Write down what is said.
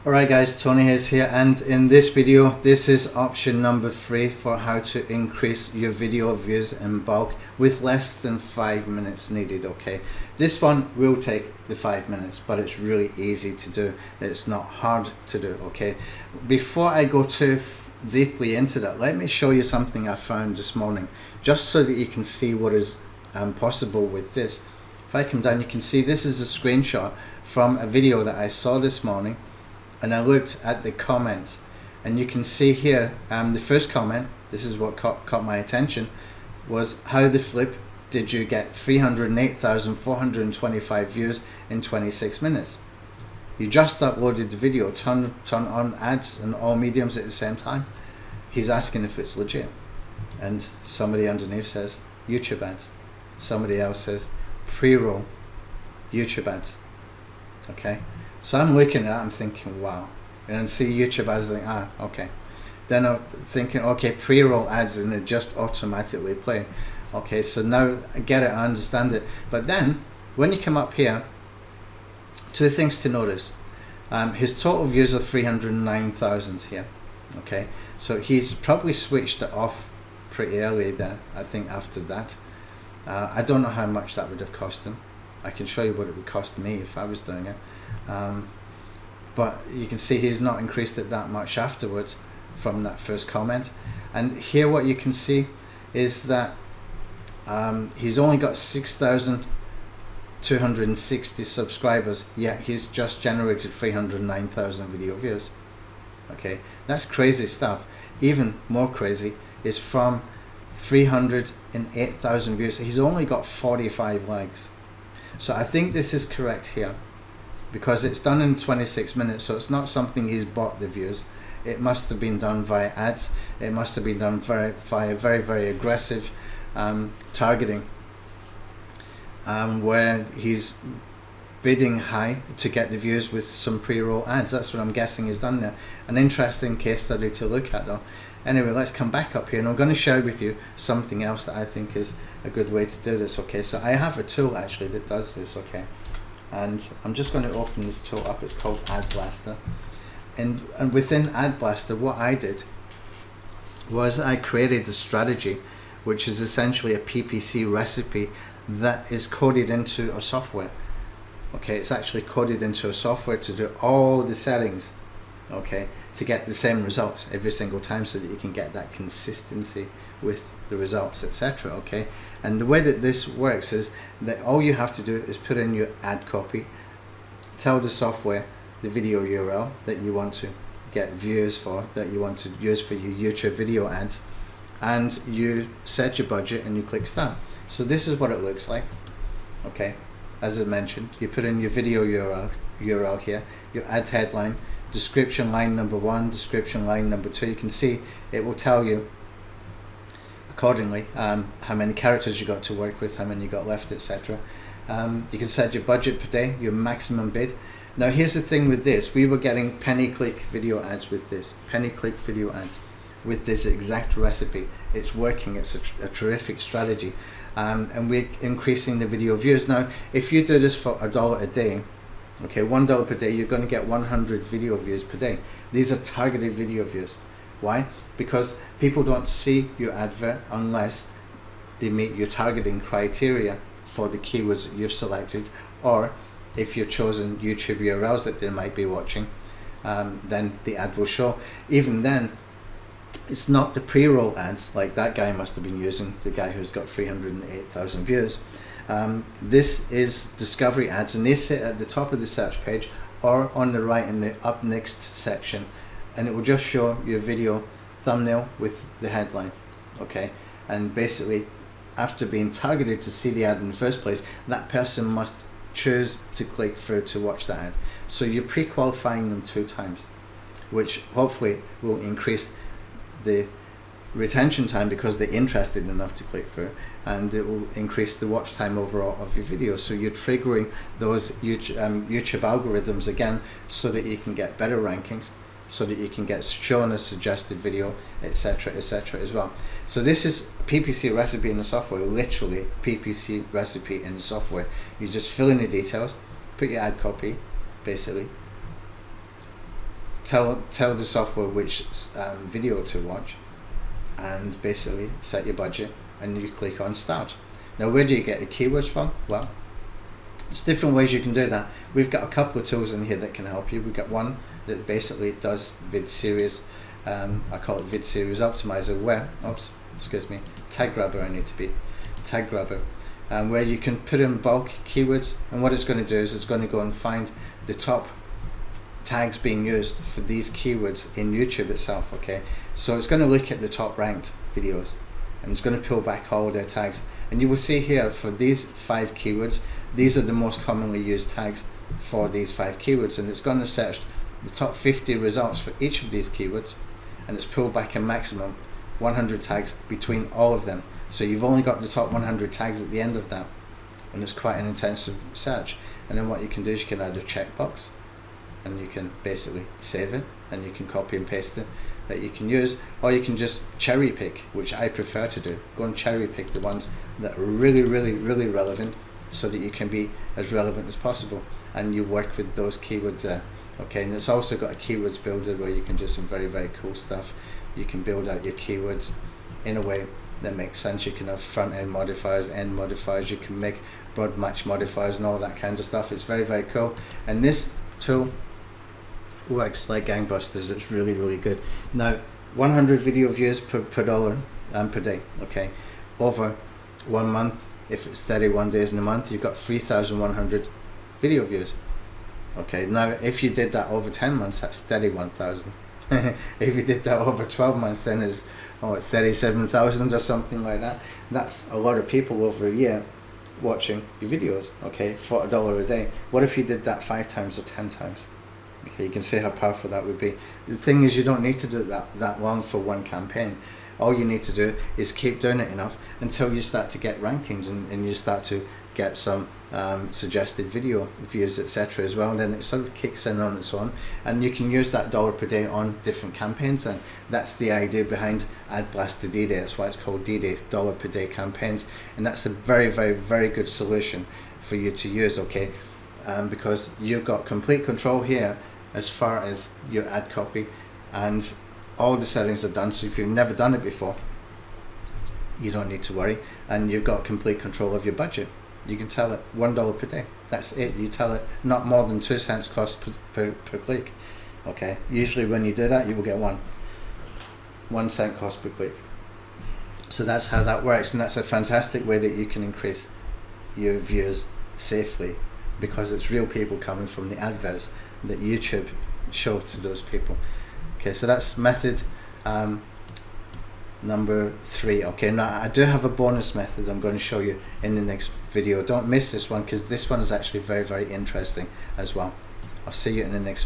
Alright guys, Tony is here, and in this video this is option number 3 for how to increase your video views in bulk with less than 5 minutes needed. Okay, this one will take the 5 minutes, but it's really easy to do. It's not hard to do. Okay, before I go too deeply into that, let me show you something I found this morning, just so that you can see what is possible with this. If I come down, you can see this is a screenshot from a video that I saw this morning, and I looked at the comments, and you can see here the first comment, this is what caught my attention, was how the flip did you get 308,425 views in 26 minutes? You just uploaded the video, turn on ads and all mediums at the same time. He's asking if it's legit, and somebody underneath says YouTube ads, somebody else says pre-roll YouTube ads. Okay, so I'm looking at it, I'm thinking wow, and see YouTube ads, I think okay. Then I'm thinking okay, pre-roll ads, and it just automatically play. Okay, so now I get it, I understand it. But then when you come up here, two things to notice. His total views are 309,000 here. Okay, so he's probably switched it off pretty early there, I think, after that. I don't know how much that would have cost him. I can show you what it would cost me if I was doing it. But you can see he's not increased it that much afterwards from that first comment. And here what you can see is that he's only got 6,260 subscribers, yet he's just generated 309,000 video views. Okay, that's crazy stuff. Even more crazy is from 308,000 views, he's only got 45 likes. So I think this is correct here, because it's done in 26 minutes, so it's not something he's bought the views. It must have been done via ads. It must have been done via very aggressive targeting, where he's bidding high to get the views with some pre-roll ads. That's what I'm guessing is done there. An interesting case study to look at though. Anyway, let's come back up here, and I'm going to share with you something else that I think is a good way to do this. Okay, so I have a tool actually that does this. Okay, and I'm just going to open this tool up. It's called Ad Blaster, and within Ad Blaster, what I did was I created a strategy, which is essentially a PPC recipe that is coded into a software. Okay, it's actually coded into a software to do all the settings, okay, to get the same results every single time, so that you can get that consistency with the results, etc. Okay, and the way that this works is that all you have to do is put in your ad copy, tell the software the video URL that you want to get views for, that you want to use for your YouTube video ads, and you set your budget and you click start. So this is what it looks like. Okay, as I mentioned, you put in your video URL here, your ad headline, description line number 1, description line number 2. You can see it will tell you accordingly how many characters you got to work with, how many you got left, etc. You can set your budget per day, your maximum bid. Now here's the thing with this, we were getting penny click video ads with this, penny click video ads with this exact recipe. It's working, it's a terrific strategy, and we're increasing the video views. Now if you do this for $1 a day, okay, $1 per day, you're going to get 100 video views per day. These are targeted video views. Why? Because people don't see your advert unless they meet your targeting criteria for the keywords that you've selected, or if you've chosen YouTube URLs that they might be watching, then the ad will show. Even then, it's not the pre-roll ads like that guy must have been using, the guy who's got 308,000 views. This is discovery ads, and they sit at the top of the search page or on the right in the up next section, and it will just show your video thumbnail with the headline. Okay, and basically after being targeted to see the ad in the first place, that person must choose to click through to watch that ad. So you're pre-qualifying them 2 times, which hopefully will increase the retention time because they're interested enough to click through, and it will increase the watch time overall of your video. So you're triggering those YouTube algorithms again, so that you can get better rankings, so that you can get shown a suggested video, etc., etc. as well. So this is PPC recipe in the software, literally PPC recipe in the software. You just fill in the details, put your ad copy, basically, tell the software which video to watch, and basically set your budget, and you click on start. Now where do you get the keywords from? Well, there's different ways you can do that. We've got a couple of tools in here that can help you. We've got one that basically does vid series, I call it vid series optimizer, where, tag grabber, tag grabber, where you can put in bulk keywords, and what it's going to do is it's going to go and find the top tags being used for these keywords in YouTube itself. Okay, so it's going to look at the top ranked videos, and it's going to pull back all their tags, and you will see here for these 5 keywords, these are the most commonly used tags for these 5 keywords, and it's going to search the top 50 results for each of these keywords, and it's pulled back a maximum 100 tags between all of them. So you've only got the top 100 tags at the end of that, and it's quite an intensive search. And then what you can do is you can add a checkbox, and you can basically save it, and you can copy and paste it that you can use, or you can just cherry pick, which I prefer to do. Go and cherry pick the ones that are really relevant, so that you can be as relevant as possible, and you work with those keywords there. Okay, and it's also got a keywords builder where you can do some very cool stuff. You can build out your keywords in a way that makes sense. You can have front end modifiers, end modifiers, you can make broad match modifiers and all that kind of stuff. It's very cool, and this tool works like gangbusters. It's really good. Now 100 video views per dollar and per day. Okay, over 1 month, if it's 31 days in a month, you've got 3,100 video views. Okay, now if you did that over 10 months, that's 31,000. If you did that over 12 months, then it's 37,000 or something like that. That's a lot of people over a year watching your videos, okay, for $1 a day. What if you did that 5 times or 10 times? Okay, you can see how powerful that would be. The thing is, you don't need to do that long for one campaign. All you need to do is keep doing it enough until you start to get rankings, and you start to get some suggested video views, etc. as well, and then it sort of kicks in on its own, and you can use that $1 per day on different campaigns. And that's the idea behind Ad Blaster D-Day. That's why it's called D-Day, $1 per day campaigns, and that's a very good solution for you to use, okay, because you've got complete control here as far as your ad copy, and all the settings are done. So if you've never done it before, you don't need to worry, and you've got complete control of your budget. You can tell it $1 per day. That's it. You tell it not more than 2 cents cost per click. Okay. Usually when you do that, you will get 1 cent cost per click. So that's how that works, and that's a fantastic way that you can increase your views safely, because it's real people coming from the adverts that YouTube show to those people. Okay, so that's method number 3. Okay, now I do have a bonus method I'm going to show you in the next video. Don't miss this one, because this one is actually very interesting as well. I'll see you in the next